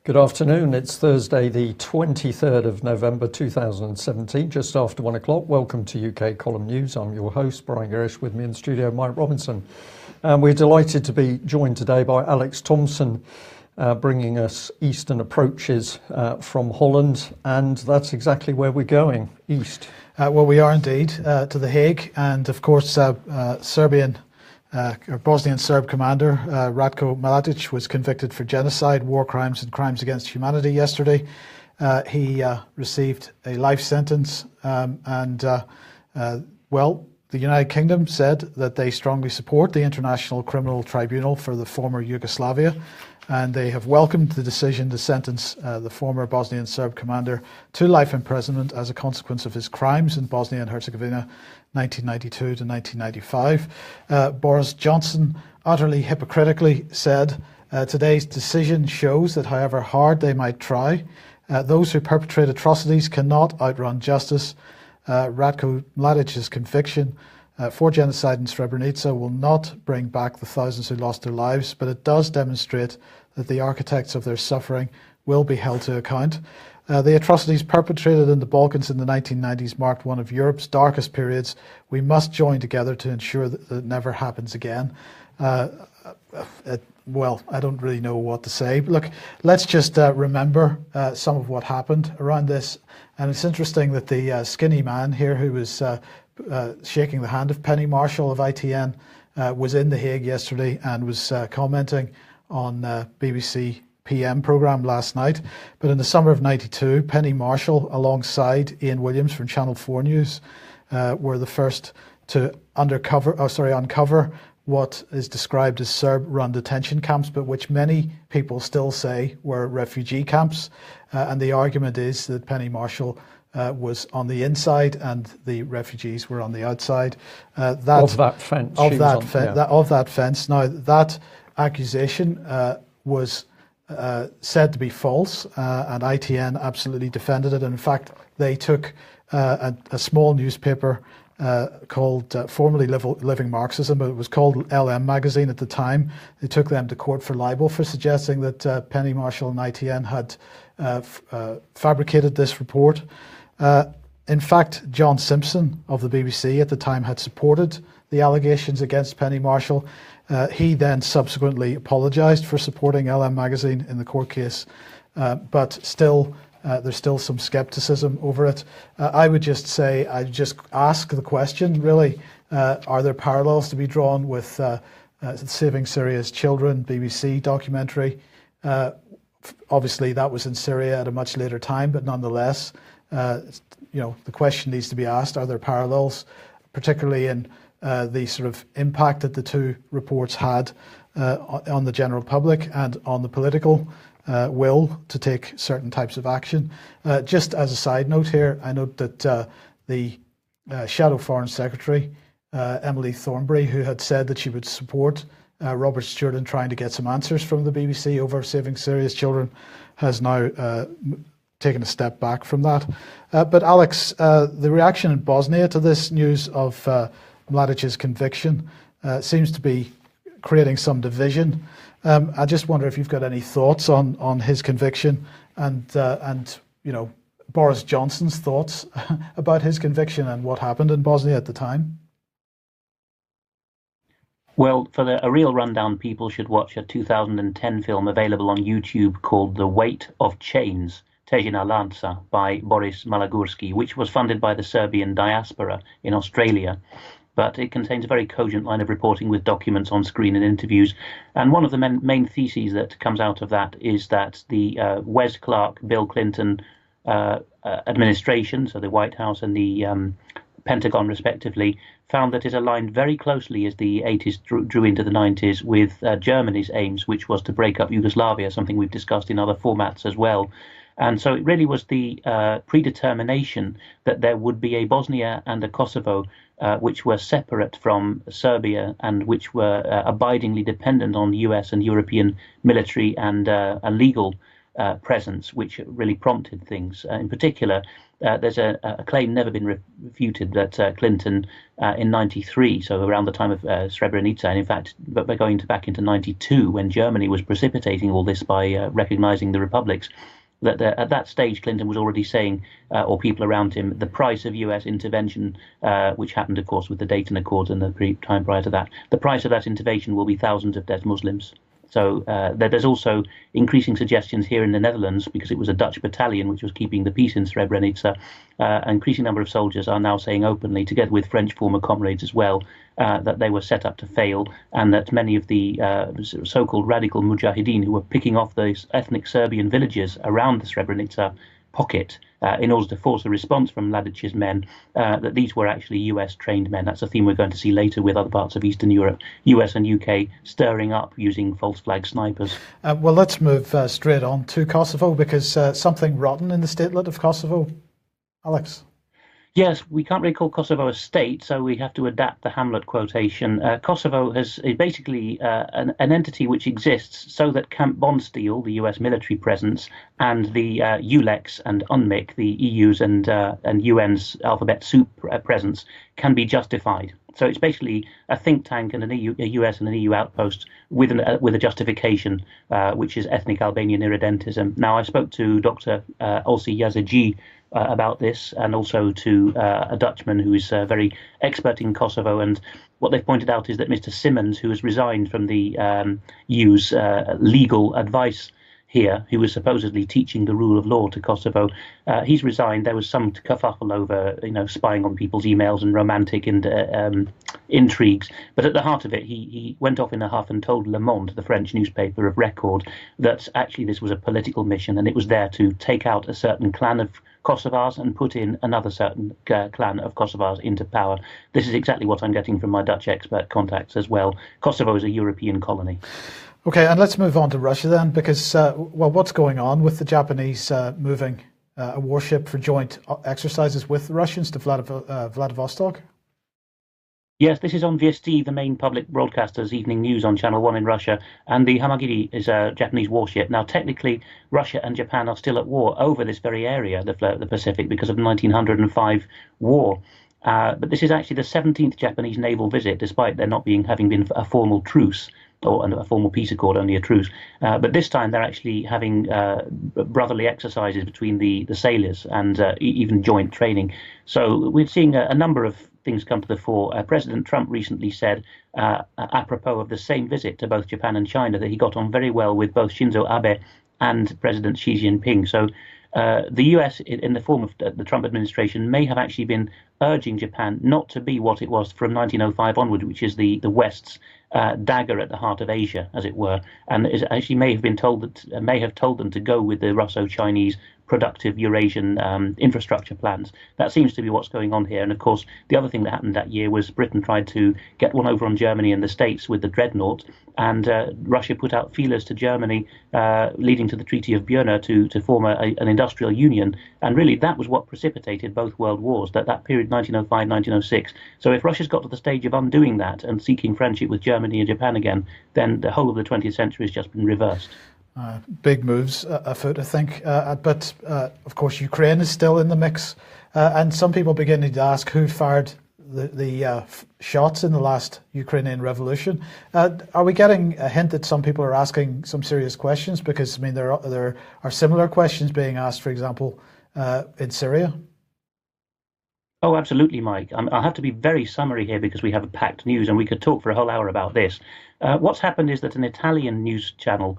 Good afternoon. It's Thursday, the 23rd of November 2017, just after 1 o'clock. Welcome to UK Column News. I'm your host, Brian Gerrish. With me in the studio, Mike Robinson. And we're delighted to be joined today by Alex Thompson, bringing us Eastern approaches from Holland. And that's exactly where we're going, east. Well, we are indeed, to The Hague. And of course, Bosnian Serb commander Ratko Mladic was convicted for genocide, war crimes and crimes against humanity yesterday. He received a life sentence the United Kingdom said that they strongly support the International Criminal Tribunal for the former Yugoslavia, and they have welcomed the decision to sentence the former Bosnian Serb commander to life imprisonment as a consequence of his crimes in Bosnia and Herzegovina 1992 to 1995. Boris Johnson utterly hypocritically said, today's decision shows that however hard they might try, those who perpetrate atrocities cannot outrun justice. Ratko Mladic's conviction for genocide in Srebrenica will not bring back the thousands who lost their lives, but it does demonstrate that the architects of their suffering will be held to account. The atrocities perpetrated in the Balkans in the 1990s marked one of Europe's darkest periods. We must join together to ensure that it never happens again. Well, I don't really know what to say. But look, let's just remember some of what happened around this. And it's interesting that the skinny man here who was shaking the hand of Penny Marshall of ITN was in The Hague yesterday and was commenting on BBC PM programme last night. But in the summer of '92, Penny Marshall, alongside Ian Williams from Channel 4 News, were the first to uncover what is described as Serb-run detention camps, but which many people still say were refugee camps. And the argument is that Penny Marshall was on the inside and the refugees were on the outside. Of that fence. Of that fence. Now, that accusation was said to be false, and ITN absolutely defended it. And in fact, they took a small newspaper called formerly Living Marxism, but it was called LM Magazine at the time. They took them to court for libel for suggesting that Penny Marshall and ITN had fabricated this report. In fact, John Simpson of the BBC at the time had supported the allegations against Penny Marshall. He then subsequently apologised for supporting LM Magazine in the court case, but still there's still some scepticism over it. I would just say, I'd just ask the question, really, are there parallels to be drawn with Saving Syria's Children BBC documentary? Obviously, that was in Syria at a much later time, but nonetheless, the question needs to be asked, are there parallels, particularly in the sort of impact that the two reports had on the general public and on the political will to take certain types of action. Just as a side note here, I note that the Shadow Foreign Secretary, Emily Thornberry, who had said that she would support Robert Stewart in trying to get some answers from the BBC over Saving Syria's Children, has now taken a step back from that. But Alex, the reaction in Bosnia to this news of Mladic's conviction seems to be creating some division. I just wonder if you've got any thoughts on his conviction and Boris Johnson's thoughts about his conviction and what happened in Bosnia at the time. Well, for a real rundown, people should watch a 2010 film available on YouTube called The Weight of Chains, Težina Lanca, by Boris Malagurski, which was funded by the Serbian diaspora in Australia. But it contains a very cogent line of reporting with documents on screen and interviews. And one of the main theses that comes out of that is that the Wes Clark, Bill Clinton administration, so the White House and the Pentagon respectively, found that it aligned very closely as the 80s drew into the 90s with Germany's aims, which was to break up Yugoslavia, something we've discussed in other formats as well. And so it really was the predetermination that there would be a Bosnia and a Kosovo which were separate from Serbia and which were abidingly dependent on US and European military and legal presence, which really prompted things. In particular, there's a claim never been refuted that Clinton in '93, so around the time of Srebrenica, and in fact, but by going back into '92, when Germany was precipitating all this by recognizing the republics, that at that stage Clinton was already saying, or people around him, the price of US intervention, which happened, of course, with the Dayton Accords and the time prior to that, the price of that intervention will be thousands of dead Muslims. So there's also increasing suggestions here in the Netherlands, because it was a Dutch battalion which was keeping the peace in Srebrenica. An increasing number of soldiers are now saying openly, together with French former comrades as well, that they were set up to fail, and that many of the so-called radical mujahideen who were picking off those ethnic Serbian villages around the Srebrenica pocket in order to force a response from Mladic's men, that these were actually US trained men. That's a theme we're going to see later with other parts of Eastern Europe, US and UK stirring up using false flag snipers. Well, let's move straight on to Kosovo, because something rotten in the statelet of Kosovo. Alex? Yes, we can't really call Kosovo a state, so we have to adapt the Hamlet quotation. Kosovo is basically an entity which exists so that Camp Bondsteel, the US military presence, and the ULEX and UNMIK, the EU's and UN's alphabet soup presence, can be justified. So it's basically a think tank and a US and an EU outpost with a justification, which is ethnic Albanian irredentism. Now, I spoke to Dr. Olsi Yazigi about this, and also to a Dutchman who is very expert in Kosovo. And what they've pointed out is that Mr. Simmons, who has resigned from the EU's legal advice here, who was supposedly teaching the rule of law to Kosovo, he's resigned. There was some kerfuffle over, spying on people's emails and romantic and intrigues. But at the heart of it, he went off in a huff and told Le Monde, the French newspaper of record, that actually this was a political mission, and it was there to take out a certain clan of Kosovars and put in another certain clan of Kosovars into power. This is exactly what I'm getting from my Dutch expert contacts as well. Kosovo is a European colony. Okay, and let's move on to Russia then, because, what's going on with the Japanese moving a warship for joint exercises with the Russians to Vladivostok? Yes, this is on VST, the main public broadcaster's evening news on Channel 1 in Russia, and the Hamagiri is a Japanese warship. Now, technically, Russia and Japan are still at war over this very area, the Pacific, because of the 1905 war. But this is actually the 17th Japanese naval visit, despite there not having been a formal truce, or a formal peace accord, only a truce. But this time they're actually having brotherly exercises between the sailors, and even joint training. So we're seeing a number of things come to the fore. President Trump recently said, apropos of the same visit to both Japan and China, that he got on very well with both Shinzo Abe and President Xi Jinping. So the US, in the form of the Trump administration, may have actually been urging Japan not to be what it was from 1905 onward, which is the West's dagger at the heart of Asia, as it were, and actually may have told them to go with the Russo-Chinese productive Eurasian infrastructure plans. That seems to be what's going on here. And of course, the other thing that happened that year was Britain tried to get one over on Germany and the States with the Dreadnought, and Russia put out feelers to Germany, leading to the Treaty of Björna to form an industrial union. And really, that was what precipitated both world wars, that period 1905, 1906. So if Russia's got to the stage of undoing that and seeking friendship with Germany and Japan again, then the whole of the 20th century has just been reversed. Big moves afoot, I think. But of course, Ukraine is still in the mix. And some people beginning to ask who fired the shots in the last Ukrainian revolution. Are we getting a hint that some people are asking some serious questions? Because, I mean, there are similar questions being asked, for example, in Syria. Oh, absolutely, Mike. I'll have to be very summary here because we have a packed news and we could talk for a whole hour about this. What's happened is that an Italian news channel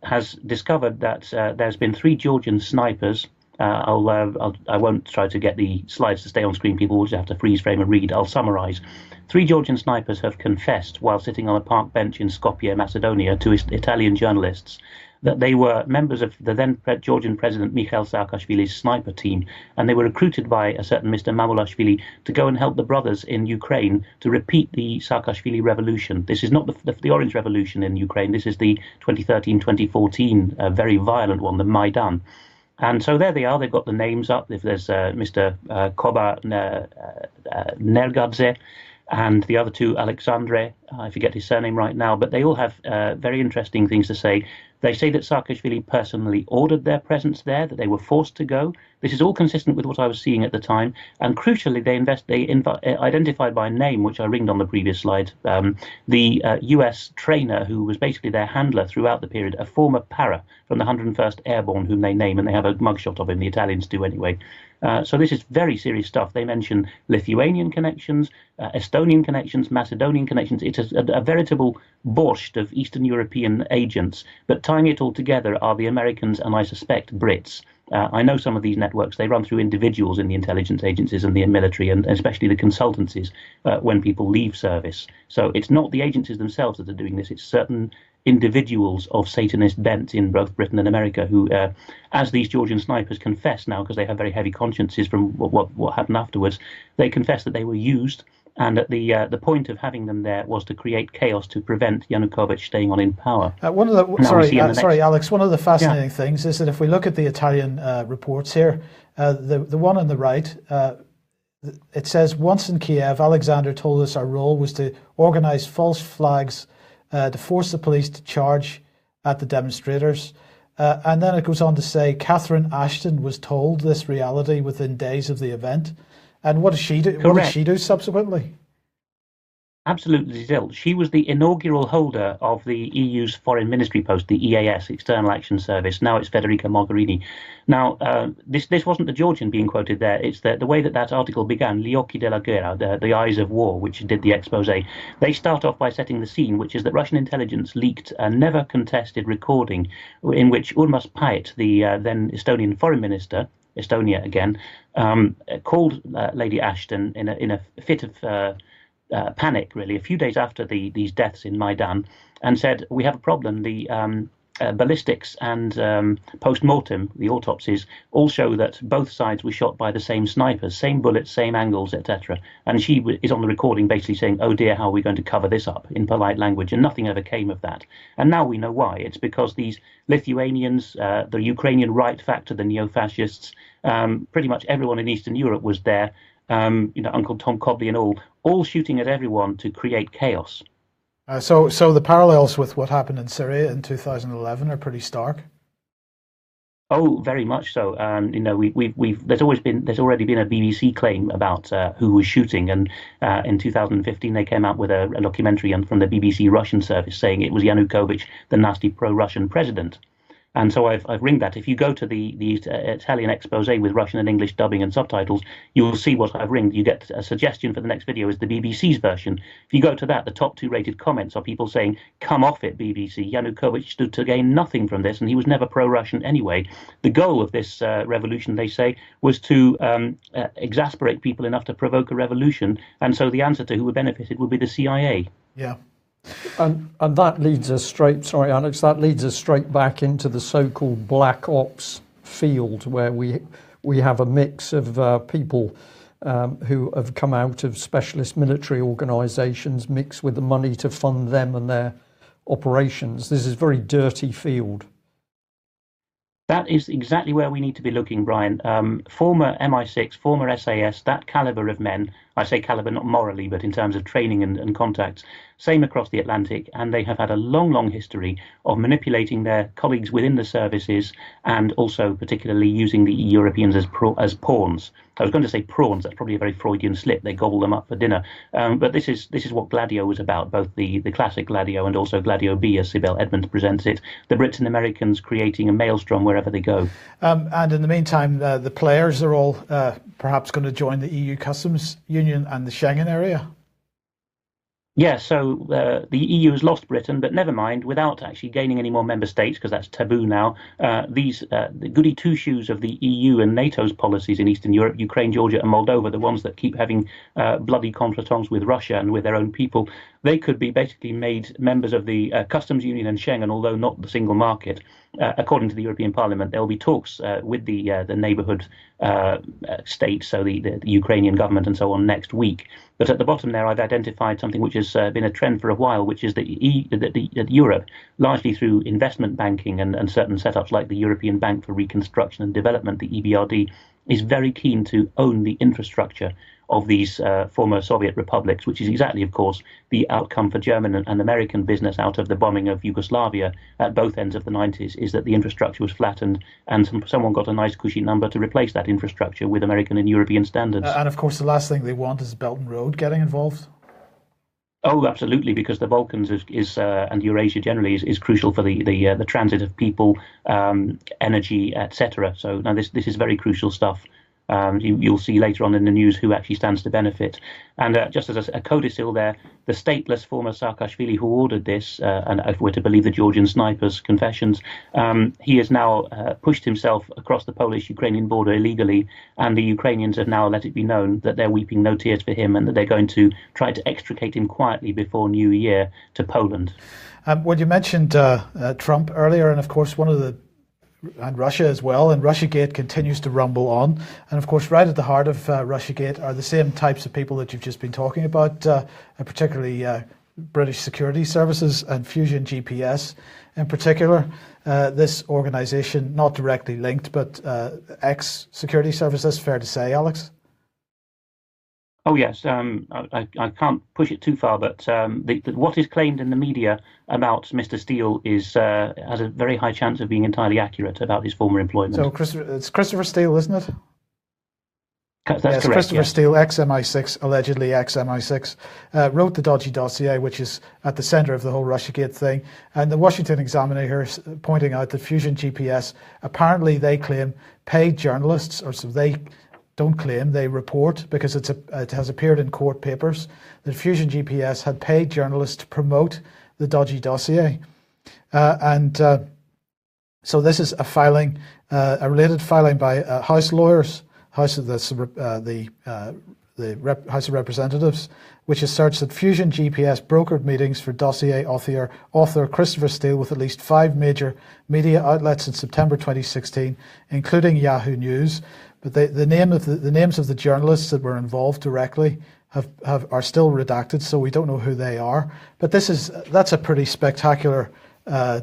has discovered that there's been 3 Georgian snipers. I won't try to get the slides to stay on screen. People will just have to freeze frame and read. I'll summarize. 3 Georgian snipers have confessed while sitting on a park bench in Skopje, Macedonia, to Italian journalists that they were members of the then Georgian President Mikhail Saakashvili's sniper team, and they were recruited by a certain Mr. Mamulashvili to go and help the brothers in Ukraine to repeat the Saakashvili revolution. This is not the Orange Revolution in Ukraine. This is the 2013-2014 very violent one, the Maidan. And so there they are. They've got the names up. If there's Mr. Koba Nergadze, and the other 2, Alexandre, I forget his surname right now, but they all have very interesting things to say. They say that Saakashvili personally ordered their presence there, that they were forced to go. This is all consistent with what I was seeing at the time. And crucially, they identified by name, which I ringed on the previous slide, the US trainer who was basically their handler throughout the period, a former para from the 101st Airborne, whom they name, and they have a mugshot of him, the Italians do anyway. So this is very serious stuff. They mention Lithuanian connections, Estonian connections, Macedonian connections. It's a veritable borscht of Eastern European agents. But tying it all together are the Americans and, I suspect, Brits. I know some of these networks. They run through individuals in the intelligence agencies and the military, and especially the consultancies when people leave service. So it's not the agencies themselves that are doing this. It's certain individuals of Satanist bent in both Britain and America who, as these Georgian snipers confess now, because they have very heavy consciences from what happened afterwards, they confess that they were used, and that the point of having them there was to create chaos to prevent Yanukovych staying on in power. Sorry, Alex. One of the fascinating things is that if we look at the Italian reports here, the one on the right, it says, once in Kiev, Alexander told us our role was to organize false flags to force the police to charge at the demonstrators. And then it goes on to say Catherine Ashton was told this reality within days of the event. And what does she do? Correct. What did she do subsequently? Absolutely, Zil. She was the inaugural holder of the EU's foreign ministry post, the EAS, External Action Service. Now it's Federica Mogherini. Now, this wasn't the Georgian being quoted there. It's the way that article began, Gli occhi della guerra, the eyes of war, which did the expose. They start off by setting the scene, which is that Russian intelligence leaked a never contested recording in which Urmas Paet, the then Estonian foreign minister, Estonia again, called Lady Ashton in a fit of panic, really, a few days after these deaths in Maidan, and said, we have a problem. The ballistics and post-mortem, the autopsies, all show that both sides were shot by the same snipers, same bullets, same angles, etc. And she is on the recording basically saying, oh dear, how are we going to cover this up, in polite language, and nothing ever came of that. And now we know why. It's because these Lithuanians, the Ukrainian right factor, the neo-fascists, pretty much everyone in Eastern Europe was there, Uncle Tom Cobley and all shooting at everyone to create chaos. So the parallels with what happened in Syria in 2011 are pretty stark. Oh, very much so. There's already been a BBC claim about who was shooting, and in 2015 they came out with a documentary from the BBC Russian service saying it was Yanukovych, the nasty pro-Russian president. And so I've ringed that. If you go to the Italian expose with Russian and English dubbing and subtitles, you will see what I've ringed. You get a suggestion for the next video is the BBC's version. If you go to that, the top 2 rated comments are people saying, come off it, BBC. Yanukovych stood to gain nothing from this, and he was never pro-Russian anyway. The goal of this revolution, they say, was to exasperate people enough to provoke a revolution. And so the answer to who benefited would be the CIA. Yeah. And that leads us straight back into the so-called black ops field, where we have a mix of people who have come out of specialist military organisations mixed with the money to fund them and their operations. This is a very dirty field. That is exactly where we need to be looking, Brian. Former MI6, former SAS, that caliber of men, I say caliber not morally, but in terms of training and contacts, same across the Atlantic, and they have had a long, long history of manipulating their colleagues within the services, and also particularly using the Europeans as pawns. I was going to say prawns. That's probably a very Freudian slip. They gobble them up for dinner. But this is what Gladio was about, both the classic Gladio and also Gladio B, as Sibel Edmonds presents it. The Brits and Americans creating a maelstrom wherever they go. And in the meantime, the players are all perhaps going to join the EU Customs Union and the Schengen area. Yeah, so the EU has lost Britain, but never mind, without actually gaining any more member states, because that's taboo now. The goody two-shoes of the EU and NATO's policies in Eastern Europe, Ukraine, Georgia and Moldova, the ones that keep having bloody contretemps with Russia and with their own people, they could be basically made members of the Customs Union and Schengen, although not the single market. According to the European Parliament, there will be talks with the neighbourhood states, so the Ukrainian government and so on, next week. But at the bottom there, I've identified something which has been a trend for a while, which is that Europe, largely through investment banking and certain setups like the European Bank for Reconstruction and Development, the EBRD, is very keen to own the infrastructure of these former Soviet republics, which is exactly, of course, the outcome for German and American business out of the bombing of Yugoslavia at both ends of the 90s, is that the infrastructure was flattened and someone got a nice cushy number to replace that infrastructure with American and European standards. And of course, the last thing they want is Belt and Road getting involved. Oh, absolutely, because the Balkans is and Eurasia generally is crucial for the transit of people, energy, etc. So now this is very crucial stuff. You'll see later on in the news who actually stands to benefit. And just as a codicil there, the stateless former Saakashvili who ordered this, and if we're to believe the Georgian sniper's confessions, he has now pushed himself across the Polish-Ukrainian border illegally, and the Ukrainians have now let it be known that they're weeping no tears for him and that they're going to try to extricate him quietly before New Year to Poland. Well, you mentioned Trump earlier, and of course and Russia as well, and Russiagate continues to rumble on. And of course, right at the heart of Russiagate are the same types of people that you've just been talking about, particularly British security services and Fusion GPS in particular. This organisation, not directly linked, but ex-security services, fair to say, Alex? Oh yes, I can't push it too far, but what is claimed in the media about Mr. Steele has a very high chance of being entirely accurate about his former employment. So it's Christopher Steele, isn't it? That's yes, correct. Christopher yes. Steele, ex-MI6, allegedly ex-MI6, wrote the dodgy dossier, which is at the centre of the whole Russiagate thing. And the Washington Examiner here is pointing out that Fusion GPS, apparently they claim, paid journalists, or so they don't claim, they report, because it has appeared in court papers, that Fusion GPS had paid journalists to promote the dodgy dossier. So this is a filing, a related filing by House lawyers, House of the House of Representatives, which asserts that Fusion GPS brokered meetings for dossier author Christopher Steele with at least 5 major media outlets in September 2016, including Yahoo News. But the names of the journalists that were involved directly are still redacted, so we don't know who they are. But that's a pretty spectacular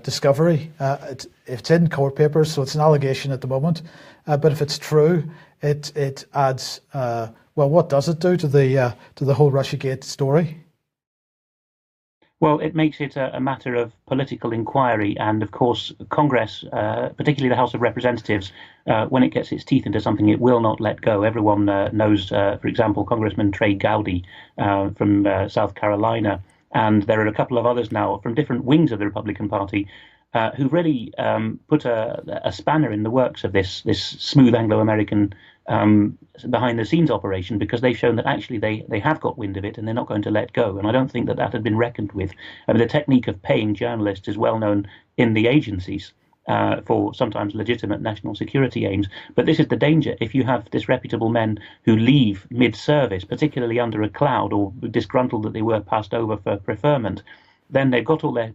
discovery. It's in court papers, so it's an allegation at the moment. But if it's true, it adds what does it do to the whole Russiagate story? Well, it makes it a matter of political inquiry, and of course, Congress, particularly the House of Representatives, when it gets its teeth into something, it will not let go. Everyone knows, for example, Congressman Trey Gowdy from South Carolina, and there are a couple of others now from different wings of the Republican Party who really put a spanner in the works of this smooth Anglo-American behind-the-scenes operation, because they've shown that actually they have got wind of it and they're not going to let go. And I don't think that had been reckoned with. I mean, the technique of paying journalists is well known in the agencies for sometimes legitimate national security aims. But this is the danger. If you have disreputable men who leave mid-service, particularly under a cloud or disgruntled that they were passed over for preferment, then they've got all their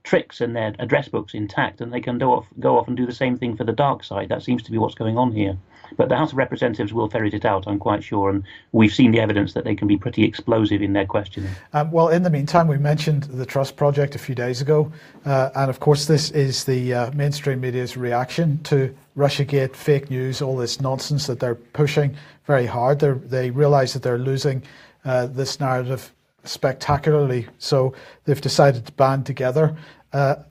tricks and their address books intact, and they can go off and do the same thing for the dark side. That seems to be what's going on here. But the House of Representatives will ferret it out, I'm quite sure, and we've seen the evidence that they can be pretty explosive in their questioning. Well, in the meantime, we mentioned the Trust Project a few days ago, and of course this is the mainstream media's reaction to Russiagate, fake news, all this nonsense that they're pushing very hard. They realise that they're losing this narrative spectacularly, so they've decided to band together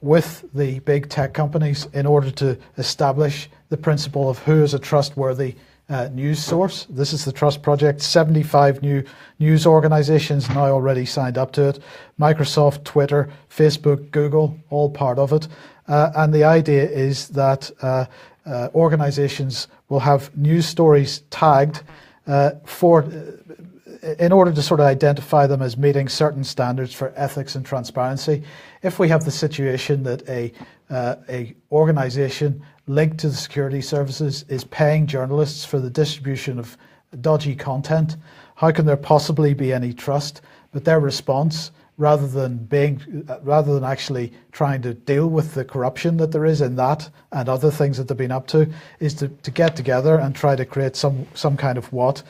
with the big tech companies in order to establish the principle of who is a trustworthy news source. This is the Trust Project. 75 new news organizations now already signed up to it. Microsoft, Twitter, Facebook, Google, all part of it. And the idea is that organizations will have news stories tagged in order to sort of identify them as meeting certain standards for ethics and transparency. If we have the situation that a organization linked to the security services is paying journalists for the distribution of dodgy content, how can there possibly be any trust? But their response, rather than actually trying to deal with the corruption that there is in that and other things that they've been up to, is to get together and try to create some kind of what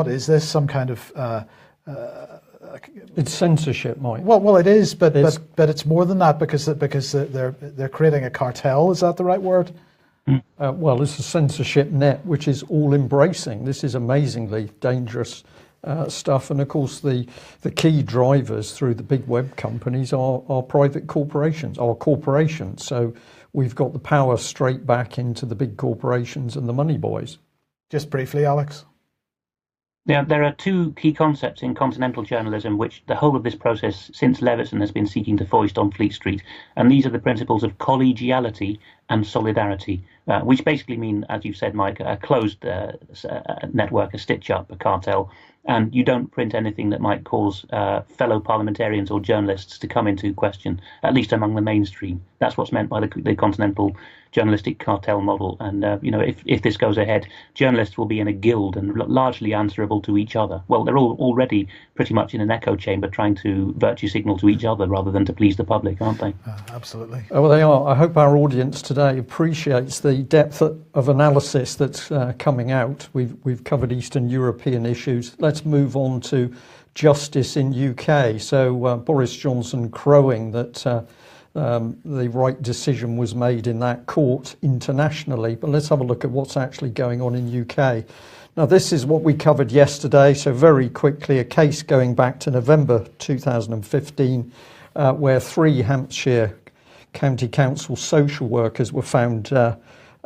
is this? Some kind of it's censorship, Mike. Well, it is, but it's more than that, because they're creating a cartel. Is that the right word? Well, it's a censorship net which is all embracing. This is amazingly dangerous stuff. And of course, the key drivers through the big web companies are private corporations, are corporations. So we've got the power straight back into the big corporations and the money boys. Just briefly, Alex. Yeah, there are two key concepts in continental journalism which the whole of this process since Leveson has been seeking to foist on Fleet Street. And these are the principles of collegiality and solidarity, which basically mean, as you've said, Mike, a closed network, a stitch-up, a cartel. And you don't print anything that might cause fellow parliamentarians or journalists to come into question, at least among the mainstream. That's what's meant by the continental journalistic cartel model. And, if this goes ahead, journalists will be in a guild and largely answerable to each other. Well, they're all already pretty much in an echo chamber trying to virtue signal to each other rather than to please the public, aren't they? Absolutely. Oh, well, they are. I hope our audience today appreciates the depth of analysis that's coming out. We've covered Eastern European issues. Let's move on to justice in UK. So Boris Johnson crowing that the right decision was made in that court internationally. But let's have a look at what's actually going on in UK. Now, this is what we covered yesterday. So very quickly, a case going back to November 2015, where 3 Hampshire County Council social workers were found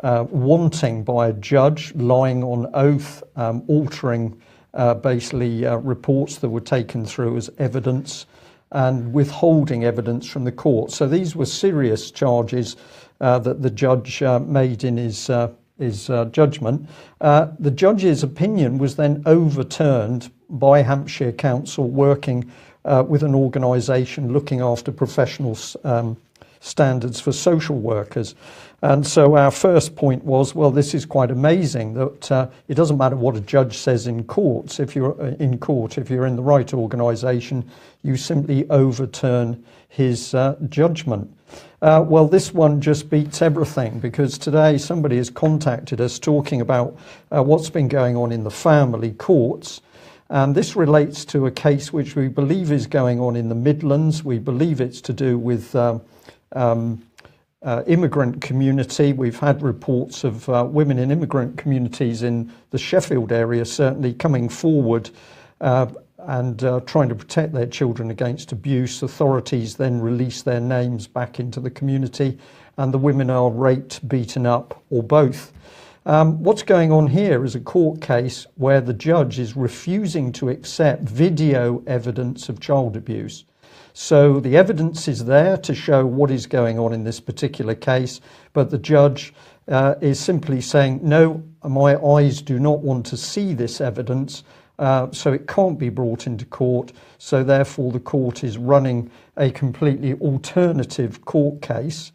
wanting by a judge, lying on oath, altering reports that were taken through as evidence and withholding evidence from the court. So these were serious charges that the judge made in his judgment. The judge's opinion was then overturned by Hampshire Council, working with an organisation looking after professional standards for social workers. And so our first point was, well, this is quite amazing that it doesn't matter what a judge says in court. If you're in court, if you're in the right organisation, you simply overturn his judgment. Well, this one just beats everything, because today somebody has contacted us talking about what's been going on in the family courts. And this relates to a case which we believe is going on in the Midlands. We believe it's to do with immigrant community. We've had reports of women in immigrant communities in the Sheffield area certainly coming forward and trying to protect their children against abuse. Authorities then release their names back into the community, and the women are raped, beaten up, or both. What's going on here is a court case where the judge is refusing to accept video evidence of child abuse. So the evidence is there to show what is going on in this particular case, but the judge is simply saying, no, my eyes do not want to see this evidence, so it can't be brought into court. So therefore the court is running a completely alternative court case.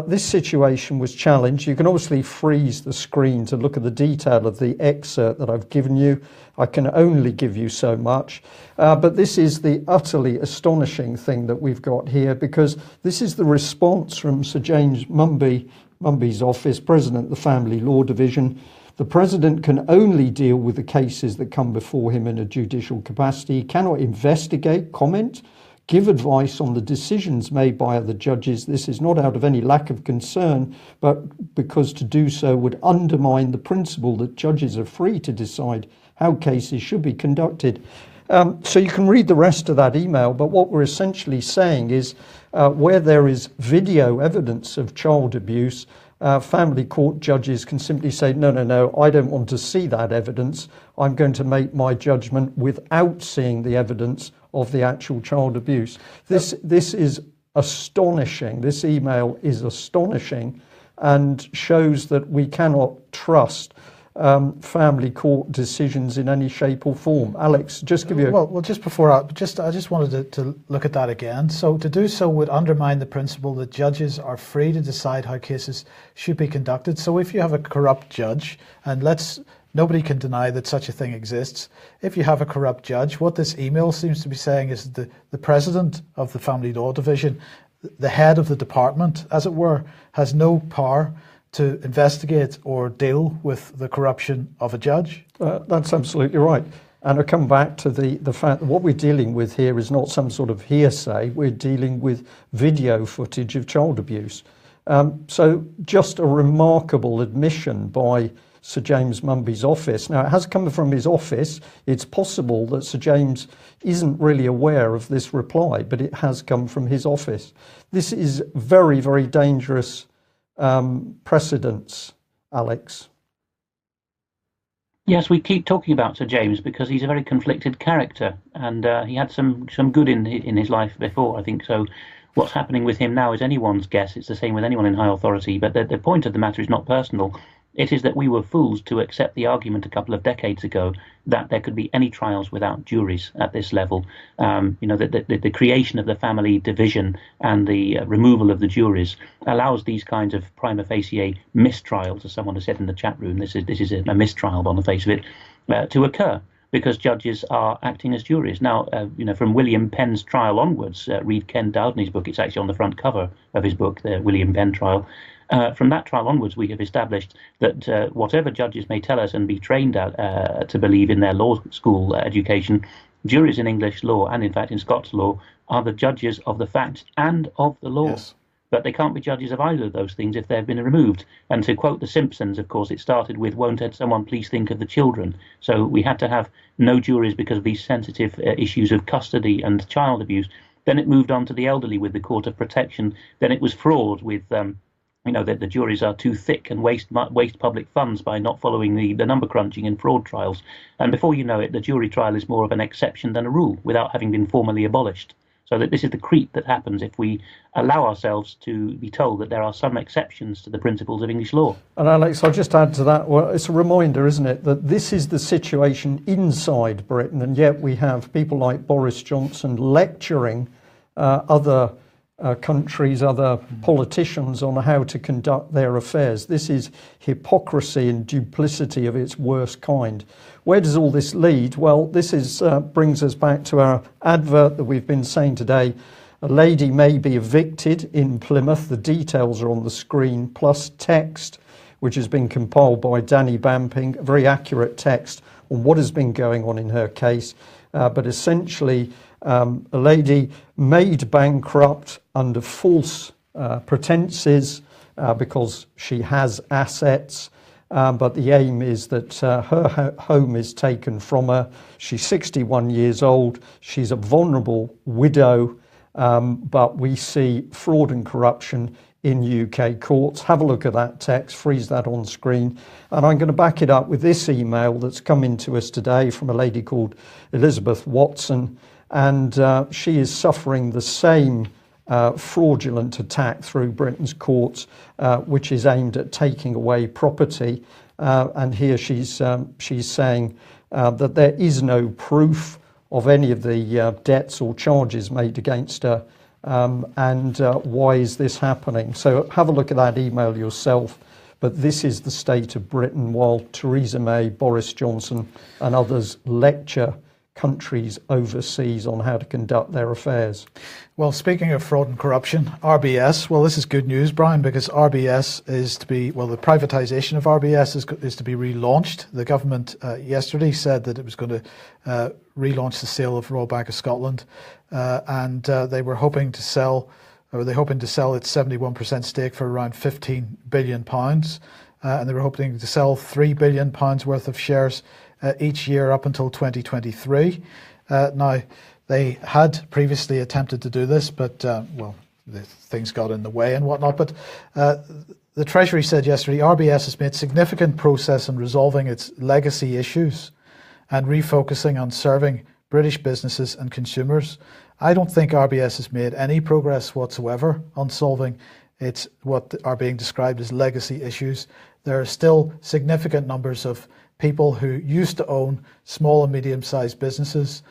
This situation was challenged. You can obviously freeze the screen to look at the detail of the excerpt that I've given you. I can only give you so much. But this is the utterly astonishing thing that we've got here, because this is the response from Sir James Mumby's office, President of the Family Law Division. The President can only deal with the cases that come before him in a judicial capacity. He cannot investigate, comment, give advice on the decisions made by other judges. This is not out of any lack of concern, but because to do so would undermine the principle that judges are free to decide how cases should be conducted. So you can read the rest of that email, but what we're essentially saying is where there is video evidence of child abuse, family court judges can simply say, no, I don't want to see that evidence. I'm going to make my judgment without seeing the evidence of the actual child abuse. This is astonishing. This email is astonishing and shows that we cannot trust family court decisions in any shape or form. Alex, just give you well just before I just wanted to look at that again. So to do so would undermine the principle that judges are free to decide how cases should be conducted. So if you have a corrupt judge, and nobody can deny that such a thing exists. If you have a corrupt judge, what this email seems to be saying is the president of the Family Law Division, the head of the department, as it were, has no power to investigate or deal with the corruption of a judge. That's absolutely right. And I come back to the fact that what we're dealing with here is not some sort of hearsay. We're dealing with video footage of child abuse. So just a remarkable admission by Sir James Mumby's office. Now, it has come from his office. It's possible that Sir James isn't really aware of this reply, but it has come from his office. This is very, very dangerous precedence, Alex. Yes, we keep talking about Sir James because he's a very conflicted character, and he had some good in his life before, I think. So what's happening with him now is anyone's guess. It's the same with anyone in high authority. But the point of the matter is not personal. It is that we were fools to accept the argument a couple of decades ago that there could be any trials without juries at this level. The creation of the family division and the removal of the juries allows these kinds of prima facie mistrials, as someone has said in the chat room. This is a mistrial on the face of it, to occur, because judges are acting as juries. Now, from William Penn's trial onwards, read Ken Dowdney's book. It's actually on the front cover of his book, the William Penn trial. From that trial onwards, we have established that whatever judges may tell us and be trained to believe in their law school education, juries in English law and, in fact, in Scots law are the judges of the facts and of the law. Yes. But they can't be judges of either of those things if they've been removed. And to quote The Simpsons, of course, it started with, "Won't someone please think of the children?" So we had to have no juries because of these sensitive issues of custody and child abuse. Then it moved on to the elderly with the Court of Protection. Then it was fraud with that the juries are too thick and waste public funds by not following the number crunching in fraud trials. And before you know it, the jury trial is more of an exception than a rule without having been formally abolished. So that this is the creep that happens if we allow ourselves to be told that there are some exceptions to the principles of English law. And Alex, I'll just add to that, well, it's a reminder, isn't it, that this is the situation inside Britain, and yet we have people like Boris Johnson lecturing other countries, other politicians on how to conduct their affairs. This is hypocrisy and duplicity of its worst kind. Where does all this lead? Well, this brings us back to our advert that we've been saying today. A lady may be evicted in Plymouth. The details are on the screen, plus text, which has been compiled by Danny Bamping, a very accurate text on what has been going on in her case. But essentially, a lady made bankrupt under false pretenses because she has assets, but the aim is that her home is taken from her. She's 61 years old. She's a vulnerable widow, but we see fraud and corruption in UK courts. Have a look at that text, freeze that on screen. And I'm going to back it up with this email that's come into us today from a lady called Elizabeth Watson. And she is suffering the same fraudulent attack through Britain's courts, which is aimed at taking away property. And here she's saying that there is no proof of any of the debts or charges made against her. And why is this happening? So have a look at that email yourself. But this is the state of Britain while Theresa May, Boris Johnson and others lecture countries overseas on how to conduct their affairs. Well, speaking of fraud and corruption, RBS, well, this is good news, Brian, because RBS is to be, well, the privatisation of RBS is to be relaunched. The government yesterday said that it was going to relaunch the sale of Royal Bank of Scotland, and they were hoping to sell, its 71% stake for around £15 billion, and they were hoping to sell £3 billion worth of shares each year up until 2023. Now, they had previously attempted to do this, but, things got in the way and whatnot. But the Treasury said yesterday, RBS has made significant progress in resolving its legacy issues and refocusing on serving British businesses and consumers. I don't think RBS has made any progress whatsoever on solving what are being described as legacy issues. There are still significant numbers of people who used to own small and medium-sized businesses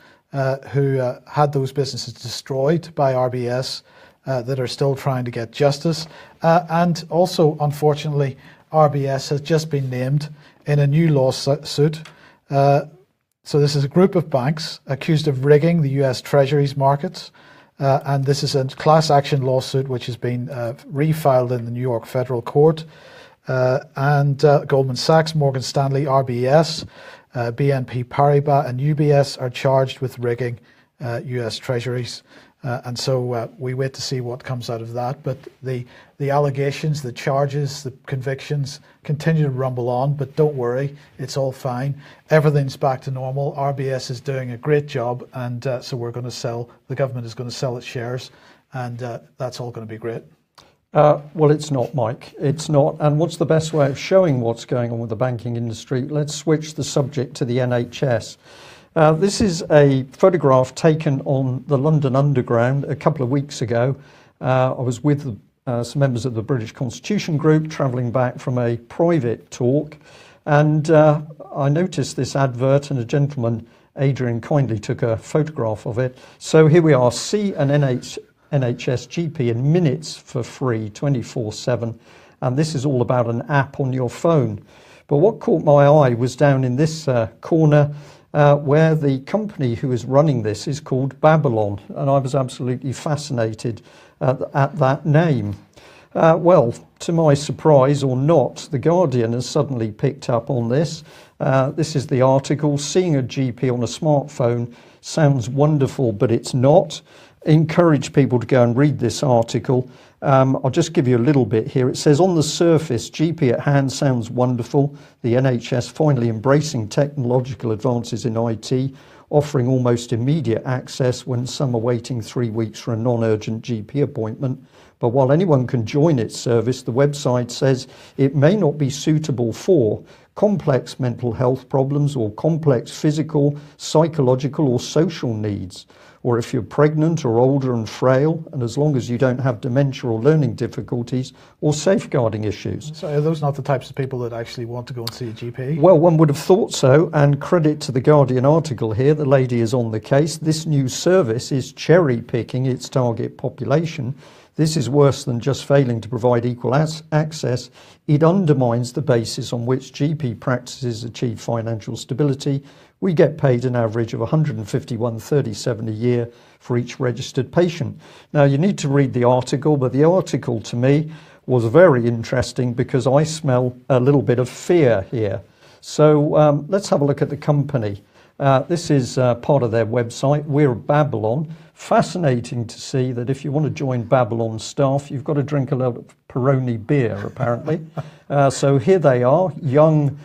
who had those businesses destroyed by RBS that are still trying to get justice. And also, unfortunately, RBS has just been named in a new lawsuit. So this is a group of banks accused of rigging the US Treasury's markets. And this is a class action lawsuit which has been refiled in the New York Federal Court. And Goldman Sachs, Morgan Stanley, RBS, BNP Paribas and UBS are charged with rigging US Treasuries. And so we wait to see what comes out of that. But the allegations, the charges, the convictions continue to rumble on. But don't worry, it's all fine. Everything's back to normal. RBS is doing a great job, and so we're going to sell. The government is going to sell its shares, and that's all going to be great. Well, it's not, Mike. It's not. And what's the best way of showing what's going on with the banking industry? Let's switch the subject to the NHS. This is a photograph taken on the London Underground a couple of weeks ago. I was with some members of the British Constitution Group travelling back from a private talk, and I noticed this advert, and a gentleman, Adrian, kindly took a photograph of it. So here we are, see an NHS GP in minutes for free, 24/7, and this is all about an app on your phone. But what caught my eye was down in this corner, where the company who is running this is called Babylon, and I was absolutely fascinated at that name. Well, to my surprise or not, The Guardian has suddenly picked up on this. This is the article, "Seeing a GP on a smartphone sounds wonderful, but it's not." Encourage people to go and read this article. I'll just give you a little bit here. It says, on the surface, GP at hand sounds wonderful. The NHS finally embracing technological advances in IT, offering almost immediate access when some are waiting 3 weeks for a non-urgent GP appointment. But while anyone can join its service, the website says it may not be suitable for complex mental health problems or complex physical, psychological or social needs. Or if you're pregnant or older and frail, and as long as you don't have dementia or learning difficulties or safeguarding issues. So are those not the types of people that actually want to go and see a GP? Well, one would have thought so, and credit to the Guardian article here, the lady is on the case. This new service is cherry-picking its target population. This is worse than just failing to provide equal access. It undermines the basis on which GP practices achieve financial stability. We get paid an average of $151.37 a year for each registered patient. Now, you need to read the article, but the article to me was very interesting because I smell a little bit of fear here. So let's have a look at the company. This is part of their website. We're Babylon. Fascinating to see that if you want to join Babylon staff, you've got to drink a lot of Peroni beer, apparently. So here they are, young,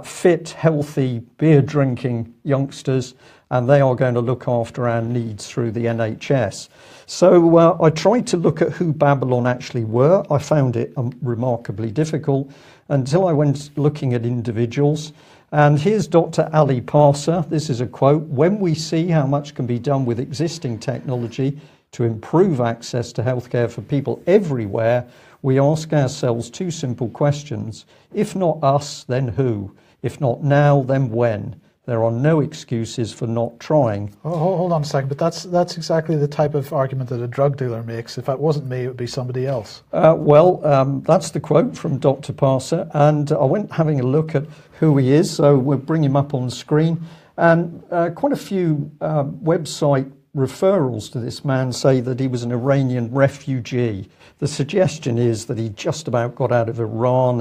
fit, healthy, beer-drinking youngsters, and they are going to look after our needs through the NHS. So I tried to look at who Babylon actually were. I found it remarkably difficult until I went looking at individuals. And here's Dr. Ali Parsa. This is a quote. "When we see how much can be done with existing technology to improve access to healthcare for people everywhere, we ask ourselves two simple questions. If not us, then who? If not now, then when? There are no excuses for not trying." Oh, hold on a second, but that's exactly the type of argument that a drug dealer makes. If that wasn't me, it would be somebody else. That's the quote from Dr. Parsa, and I went having a look at who he is, so we'll bring him up on screen. And quite a few website referrals to this man say that he was an Iranian refugee. The suggestion is that he just about got out of Iran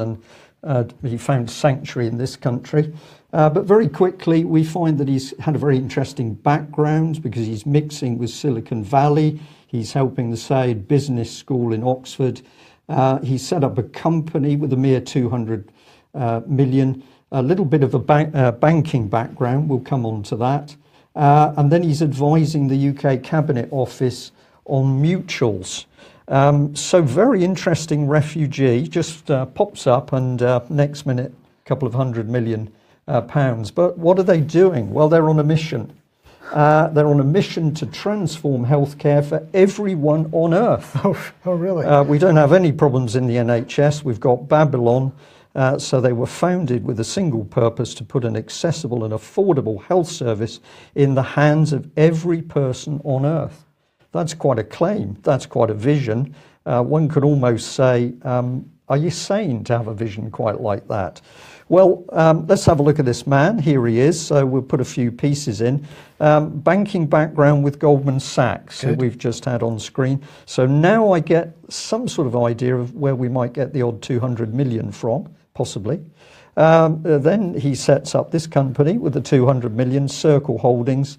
and he found sanctuary in this country. But very quickly, we find that he's had a very interesting background because he's mixing with Silicon Valley. He's helping the Said Business School in Oxford. He set up a company with a mere 200 million. A little bit of a banking background, we'll come on to that. And then he's advising the UK Cabinet Office on mutuals. So very interesting refugee, just pops up and next minute, a couple of £100 million. But what are they doing? Well, they're on a mission. They're on a mission to transform healthcare for everyone on earth. Oh, really? We don't have any problems in the NHS. We've got Babylon. So they were founded with a single purpose to put an accessible and affordable health service in the hands of every person on earth. That's quite a claim. That's quite a vision. One could almost say, are you sane to have a vision quite like that? Well, let's have a look at this man. Here he is. So we'll put a few pieces in. Banking background with Goldman Sachs, who we've just had on screen. So now I get some sort of idea of where we might get the odd 200 million from, possibly. Then he sets up this company with the 200 million, Circle Holdings.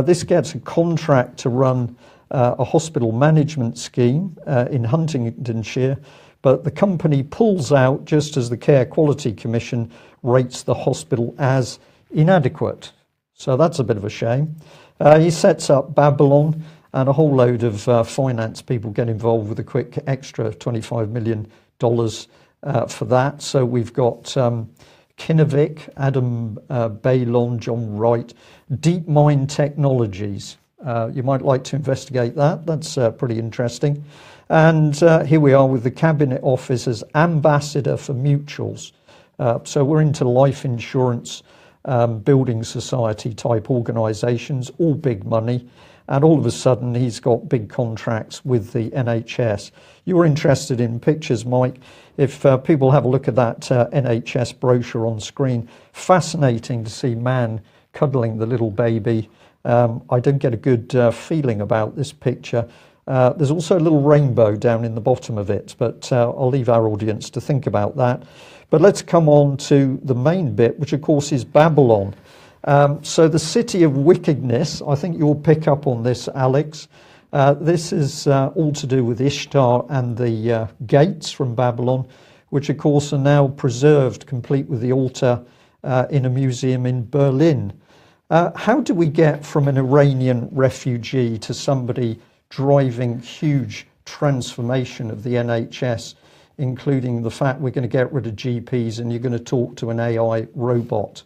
This gets a contract to run a hospital management scheme in Huntingdonshire, but the company pulls out just as the Care Quality Commission rates the hospital as inadequate. So that's a bit of a shame. He sets up Babylon, and a whole load of finance people get involved with a quick extra $25 million for that. So we've got Kinnevik, Adam Bailon, John Wright, DeepMind Technologies. You might like to investigate that. That's pretty interesting. And here we are with the Cabinet Office as ambassador for mutuals. So we're into life insurance, building society type organisations, all big money. And all of a sudden, he's got big contracts with the NHS. You were interested in pictures, Mike. If people have a look at that NHS brochure on screen, fascinating to see man cuddling the little baby. I don't get a good feeling about this picture. There's also a little rainbow down in the bottom of it, but I'll leave our audience to think about that. But let's come on to the main bit, which of course is Babylon. So the city of wickedness, I think you'll pick up on this, Alex. This is all to do with Ishtar and the gates from Babylon, which of course are now preserved, complete with the altar in a museum in Berlin. How do we get from an Iranian refugee to somebody driving huge transformation of the NHS, including the fact we're going to get rid of GPs and you're going to talk to an AI robot?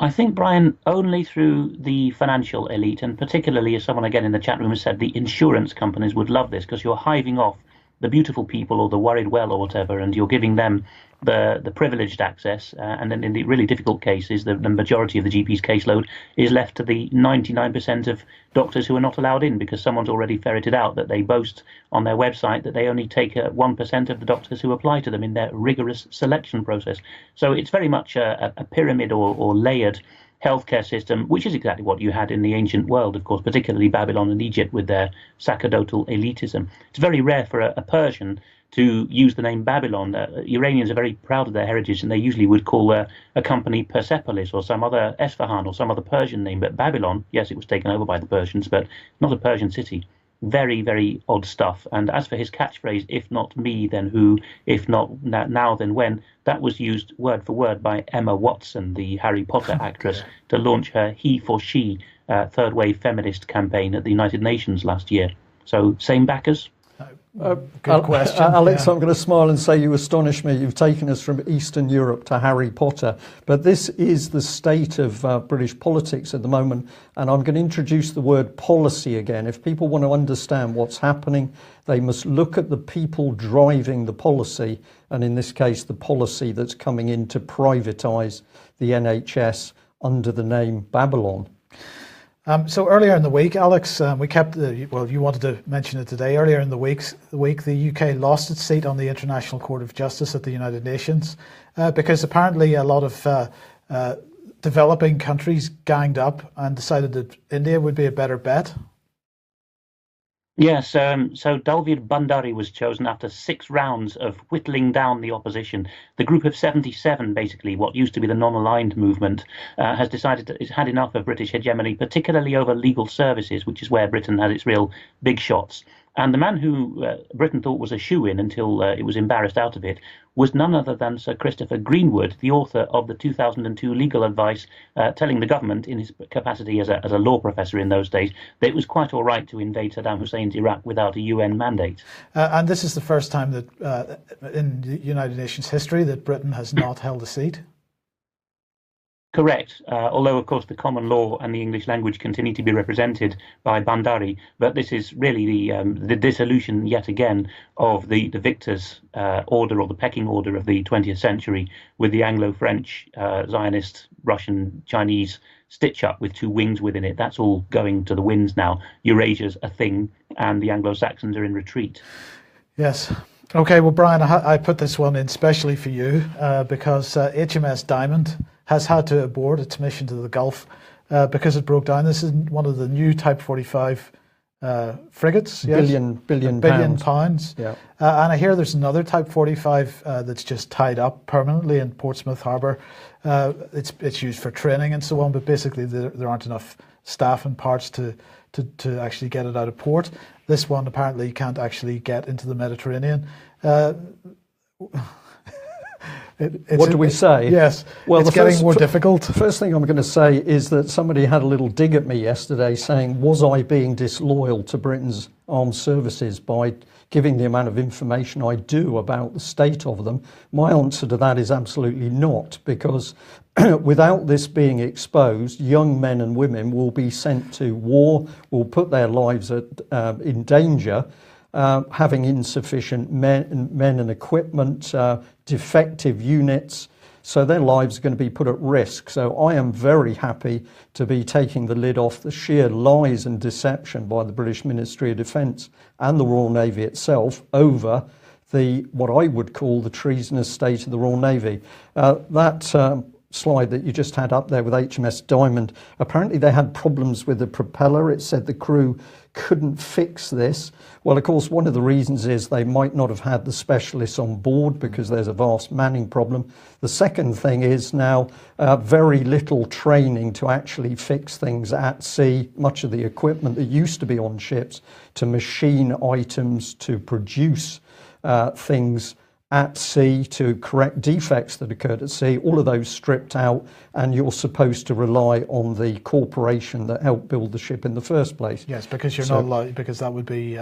I think, Brian, only through the financial elite, and particularly, as someone again in the chat room has said, the insurance companies would love this, because you're hiving off the beautiful people or the worried well or whatever, and you're giving them the privileged access. And then in the really difficult cases, the majority of the GP's caseload is left to the 99% of doctors who are not allowed in, because someone's already ferreted out that they boast on their website that they only take 1% of the doctors who apply to them in their rigorous selection process. So it's very much a pyramid or layered healthcare system, which is exactly what you had in the ancient world, of course, particularly Babylon and Egypt with their sacerdotal elitism. It's very rare for a Persian to use the name Babylon. Iranians are very proud of their heritage, and they usually would call a company Persepolis or some other Esfahan or some other Persian name. But Babylon, yes, it was taken over by the Persians, but not a Persian city. Very, very odd stuff. And as for his catchphrase, if not me, then who? If not now, then when? That was used word for word by Emma Watson, the Harry Potter actress, to launch her He for She third wave feminist campaign at the United Nations last year. So same backers? Good question. Alex, yeah. I'm going to smile and say you astonish me. You've taken us from Eastern Europe to Harry Potter. But this is the state of British politics at the moment. And I'm going to introduce the word policy again. If people want to understand what's happening, they must look at the people driving the policy. And in this case, the policy that's coming in to privatise the NHS under the name Babylon. So earlier in the week, Alex, we kept, well, you wanted to mention it today. Earlier in the week, the UK lost its seat on the International Court of Justice at the United Nations because apparently a lot of developing countries ganged up and decided that India would be a better bet. Yes, so Dalveer Bhandari was chosen after 6 rounds of whittling down the opposition. The group of 77, basically, what used to be the non-aligned movement, has decided that it's had enough of British hegemony, particularly over legal services, which is where Britain had its real big shots. And the man who Britain thought was a shoo-in until it was embarrassed out of it was none other than Sir Christopher Greenwood, the author of the 2002 legal advice telling the government, in his capacity as a law professor in those days, that it was quite all right to invade Saddam Hussein's Iraq without a UN mandate. And this is the first time that in the United Nations history that Britain has not held a seat. Correct, although of course the common law and the English language continue to be represented by Bhandari, but this is really the dissolution yet again of the victor's order, or the pecking order of the 20th century, with the Anglo-French, Zionist, Russian, Chinese stitch-up with 2 wings within it. That's all going to the winds now. Eurasia's a thing, and the Anglo-Saxons are in retreat. Yes. Okay, well, Brian, I put this one in specially for you because HMS Diamond has had to abort its mission to the Gulf because it broke down. This is one of the new Type 45 frigates. Yes? Billion pounds. Yeah. And I hear there's another Type 45 that's just tied up permanently in Portsmouth Harbour. It's used for training and so on, but basically there aren't enough staff and parts to actually get it out of port. This one apparently can't actually get into the Mediterranean. What do we say? Yes, well, it's getting more difficult. The first thing I'm going to say is that somebody had a little dig at me yesterday saying, was I being disloyal to Britain's armed services by giving the amount of information I do about the state of them? My answer to that is absolutely not, because without this being exposed, young men and women will be sent to war, will put their lives in danger, having insufficient men and equipment, defective units, so their lives are going to be put at risk. So I am very happy to be taking the lid off the sheer lies and deception by the British Ministry of Defence and the Royal Navy itself over what I would call the treasonous state of the Royal Navy. That slide that you just had up there with HMS Diamond, apparently they had problems with the propeller. It said the crew couldn't fix this. Well, of course, one of the reasons is they might not have had the specialists on board because there's a vast manning problem. The second thing is now very little training to actually fix things at sea. Much of the equipment that used to be on ships to machine items, to produce things at sea, to correct defects that occurred at sea, all of those stripped out, and you're supposed to rely on the corporation that helped build the ship in the first place. Yes, because you're not allowed, because that would be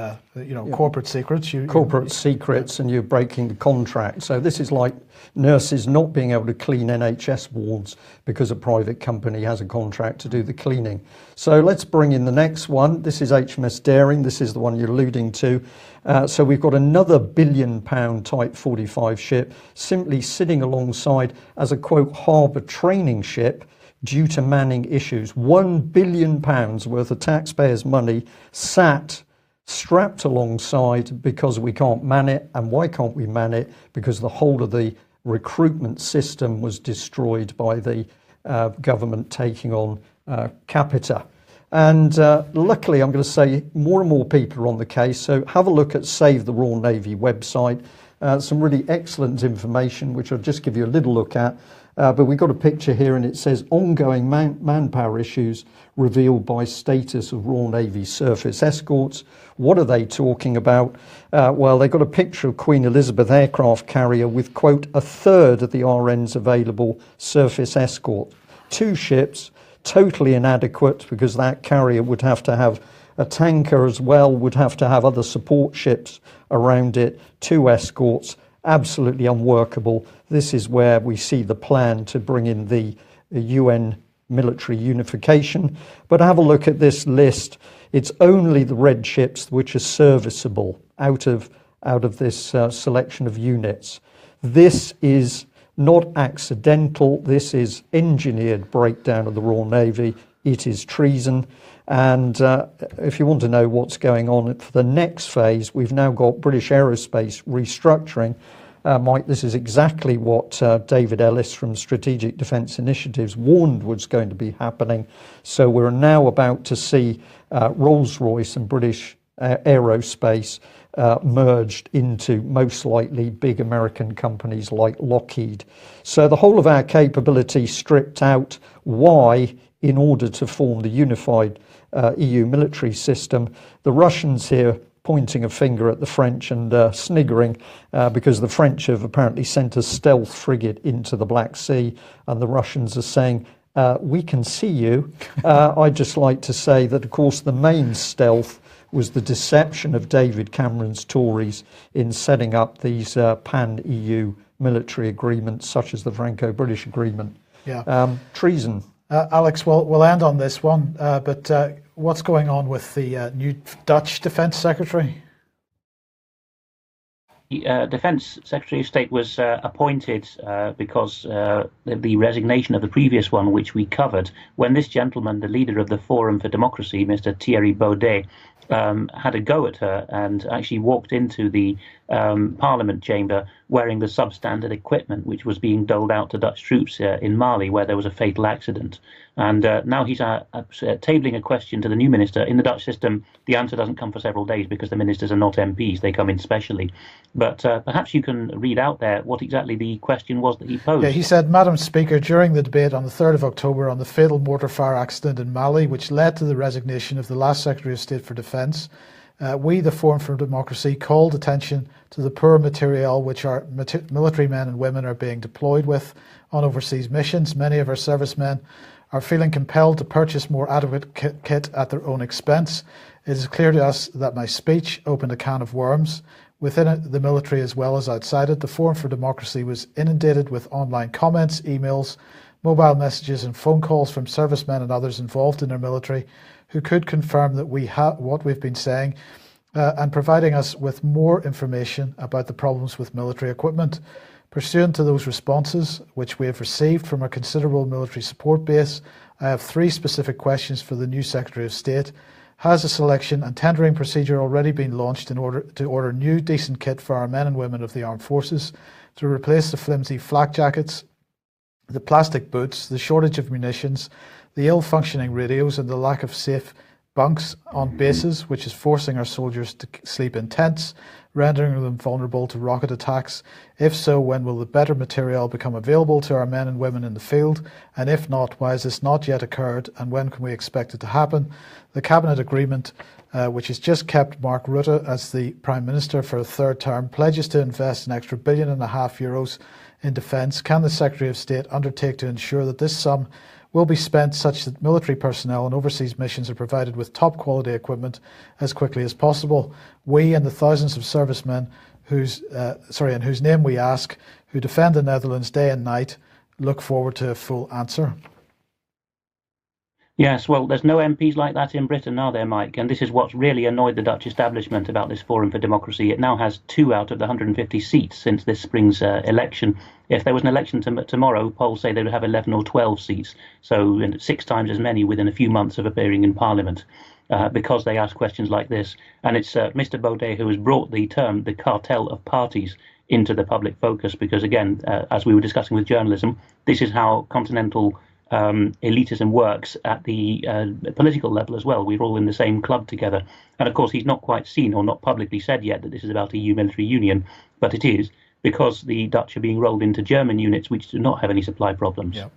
corporate secrets. Corporate secrets, and you're breaking the contract. So this is like nurses not being able to clean NHS wards because a private company has a contract to do the cleaning. So let's bring in the next one. This is HMS Daring. This is the one you're alluding to. So we've got another £1 billion Type 45 ship simply sitting alongside as a, quote, harbour training ship due to manning issues. £1 billion worth of taxpayers' money sat strapped alongside because we can't man it. And why can't we man it? Because the whole of the recruitment system was destroyed by the government taking on Capita. And luckily, I'm going to say more and more people are on the case. So have a look at Save the Royal Navy website. Some really excellent information, which I'll just give you a little look at. But we've got a picture here and it says ongoing manpower issues revealed by status of Royal Navy surface escorts. What are they talking about? Well, they've got a picture of Queen Elizabeth aircraft carrier with, quote, a third of the RN's available surface escort. 2 ships, totally inadequate because that carrier would have to have a tanker as well, would have to have other support ships around it, 2 escorts, absolutely unworkable. This is where we see the plan to bring in the UN military unification. But have a look at this list. It's only the red ships which are serviceable out of this selection of units. This is not accidental. This is engineered breakdown of the Royal Navy. It is treason. And if you want to know what's going on for the next phase, we've now got British Aerospace restructuring. Mike, this is exactly what David Ellis from Strategic Defence Initiatives warned was going to be happening. So we're now about to see Rolls-Royce and British Aerospace merged into most likely big American companies like Lockheed. So the whole of our capability stripped out. Why? In order to form the unified EU military system. The Russians here pointing a finger at the French and sniggering because the French have apparently sent a stealth frigate into the Black Sea, and the Russians are saying, we can see you. I'd just like to say that, of course, the main stealth was the deception of David Cameron's Tories in setting up these pan-EU military agreements, such as the Franco-British agreement. Yeah. Treason. Alex, we'll end on this one, but what's going on with the new Dutch Defence Secretary? The Defence Secretary of State was appointed because the resignation of the previous one, which we covered, when this gentleman, the leader of the Forum for Democracy, Mr. Thierry Baudet, had a go at her and actually walked into the Parliament chamber wearing the substandard equipment which was being doled out to Dutch troops in Mali, where there was a fatal accident. And now he's tabling a question to the new minister. In the Dutch system, the answer doesn't come for several days because the ministers are not MPs, they come in specially. But perhaps you can read out there what exactly the question was that he posed. Yeah, he said, Madam Speaker, during the debate on the 3rd of October on the fatal mortar fire accident in Mali, which led to the resignation of the last Secretary of State for Defence, we, the Forum for Democracy, called attention to the poor materiel which our military men and women are being deployed with on overseas missions. Many of our servicemen are feeling compelled to purchase more adequate kit at their own expense. It is clear to us that my speech opened a can of worms. Within it, the military as well as outside it, the Forum for Democracy was inundated with online comments, emails, mobile messages and phone calls from servicemen and others involved in our military who could confirm that we have what we've been saying and providing us with more information about the problems with military equipment. Pursuant to those responses, which we have received from a considerable military support base, I have 3 specific questions for the new Secretary of State. Has a selection and tendering procedure already been launched in order to order new decent kit for our men and women of the armed forces to replace the flimsy flak jackets, the plastic boots, the shortage of munitions, the ill-functioning radios and the lack of safe bunks on bases, which is forcing our soldiers to sleep in tents, rendering them vulnerable to rocket attacks? If so, when will the better material become available to our men and women in the field? And if not, why has this not yet occurred, and when can we expect it to happen? The Cabinet Agreement, which has just kept Mark Rutte as the Prime Minister for a 3rd term, pledges to invest an extra €1.5 billion in defence. Can the Secretary of State undertake to ensure that this sum will be spent such that military personnel on overseas missions are provided with top quality equipment as quickly as possible? We and the thousands of servicemen whose name we ask, who defend the Netherlands day and night, look forward to a full answer. Yes, well, there's no MPs like that in Britain, are there, Mike? And this is what's really annoyed the Dutch establishment about this Forum for Democracy. It now has 2 out of the 150 seats since this spring's election. If there was an election tomorrow, polls say they would have 11 or 12 seats, so 6 times as many within a few months of appearing in Parliament, because they ask questions like this. And it's Mr. Baudet who has brought the term the cartel of parties into the public focus, because, again, as we were discussing with journalism, this is how continental elitism works at the political level as well. We're all in the same club together. And of course, he's not quite seen or not publicly said yet that this is about EU military union, but it is, because the Dutch are being rolled into German units which do not have any supply problems. Yeah.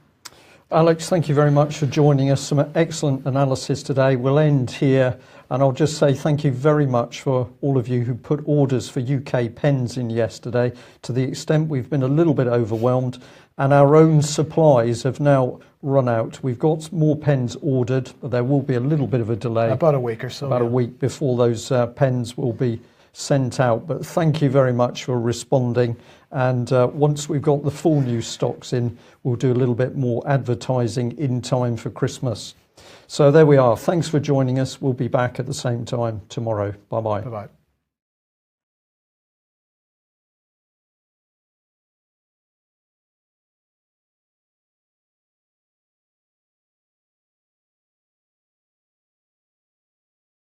Alex, thank you very much for joining us. Some excellent analysis today. We'll end here, and I'll just say thank you very much for all of you who put orders for UK pens in yesterday. To the extent we've been a little bit overwhelmed, and our own supplies have now run out. We've got more pens ordered, but there will be a little bit of a delay. About a week or so. About a week before those pens will be sent out. But thank you very much for responding. And once we've got the full new stocks in, we'll do a little bit more advertising in time for Christmas. So there we are. Thanks for joining us. We'll be back at the same time tomorrow. Bye-bye. Bye-bye.